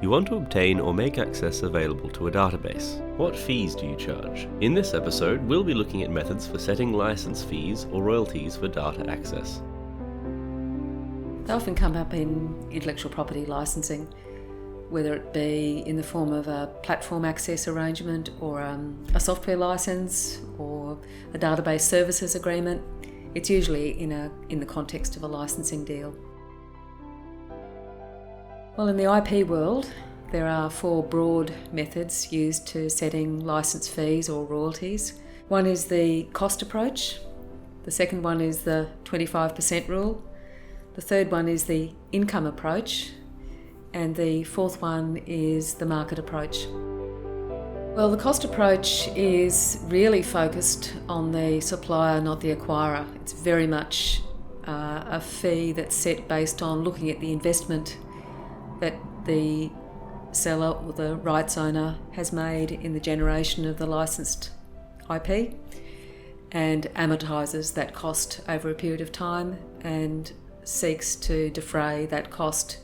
You want to obtain or make access available to a database. What fees do you charge? In this episode, we'll be looking at methods for setting license fees or royalties for data access. They often come up in intellectual property licensing, whether it be in the form of a platform access arrangement or a software license or a database services agreement. It's usually in the context of a licensing deal. Well, in the IP world, there are 4 broad methods used to setting license fees or royalties. One is the cost approach. The second one is the 25% rule. The third one is the income approach. And the fourth one is the market approach. Well, the cost approach is really focused on the supplier, not the acquirer. It's very much a fee that's set based on looking at the investment that the seller or the rights owner has made in the generation of the licensed IP and amortises that cost over a period of time and seeks to defray that cost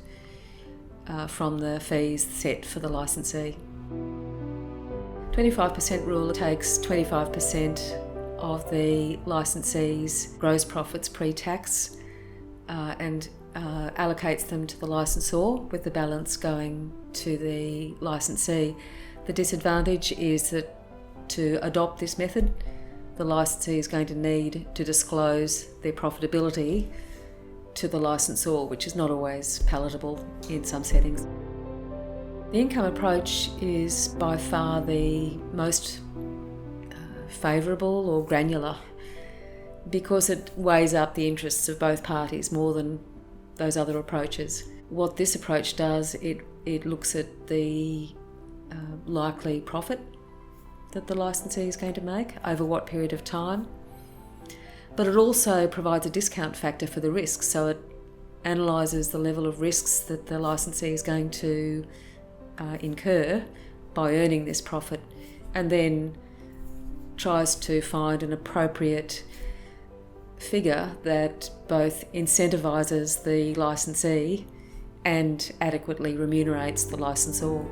from the fees set for the licensee. 25% rule takes 25% of the licensee's gross profits pre-tax and allocates them to the licensor, with the balance going to the licensee. The disadvantage is that to adopt this method, the licensee is going to need to disclose their profitability to the licensor, which is not always palatable in some settings. The income approach is by far the most favourable or granular because it weighs up the interests of both parties more than those other approaches. What this approach does, it looks at the likely profit that the licensee is going to make over what period of time, but it also provides a discount factor for the risks, so it analyses the level of risks that the licensee is going to incur by earning this profit, and then tries to find an appropriate figure that both incentivises the licensee and adequately remunerates the licensor.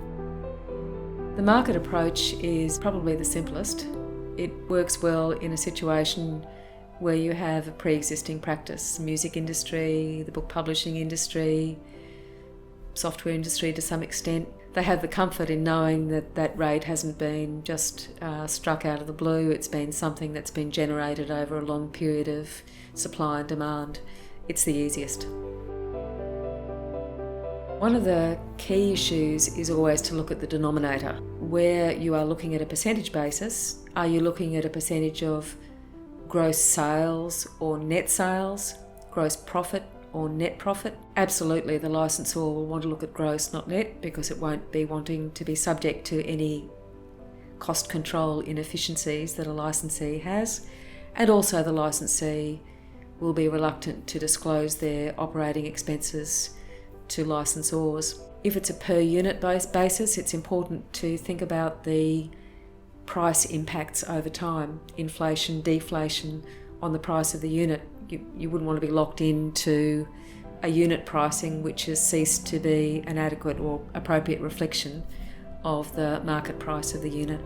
The market approach is probably the simplest. It works well in a situation where you have a pre-existing practice, music industry, the book publishing industry, software industry to some extent. They have the comfort in knowing that that rate hasn't been just struck out of the blue. It's been something that's been generated over a long period of supply and demand. It's the easiest. One of the key issues is always to look at the denominator. Where you are looking at a percentage basis, are you looking at a percentage of gross sales or net sales, gross profit or net profit? Absolutely, the licensor will want to look at gross, not net, because it won't be wanting to be subject to any cost control inefficiencies that a licensee has. And also the licensee will be reluctant to disclose their operating expenses to licensors. If it's a per unit basis, it's important to think about the price impacts over time, inflation, deflation on the price of the unit. You wouldn't want to be locked into a unit pricing which has ceased to be an adequate or appropriate reflection of the market price of the unit.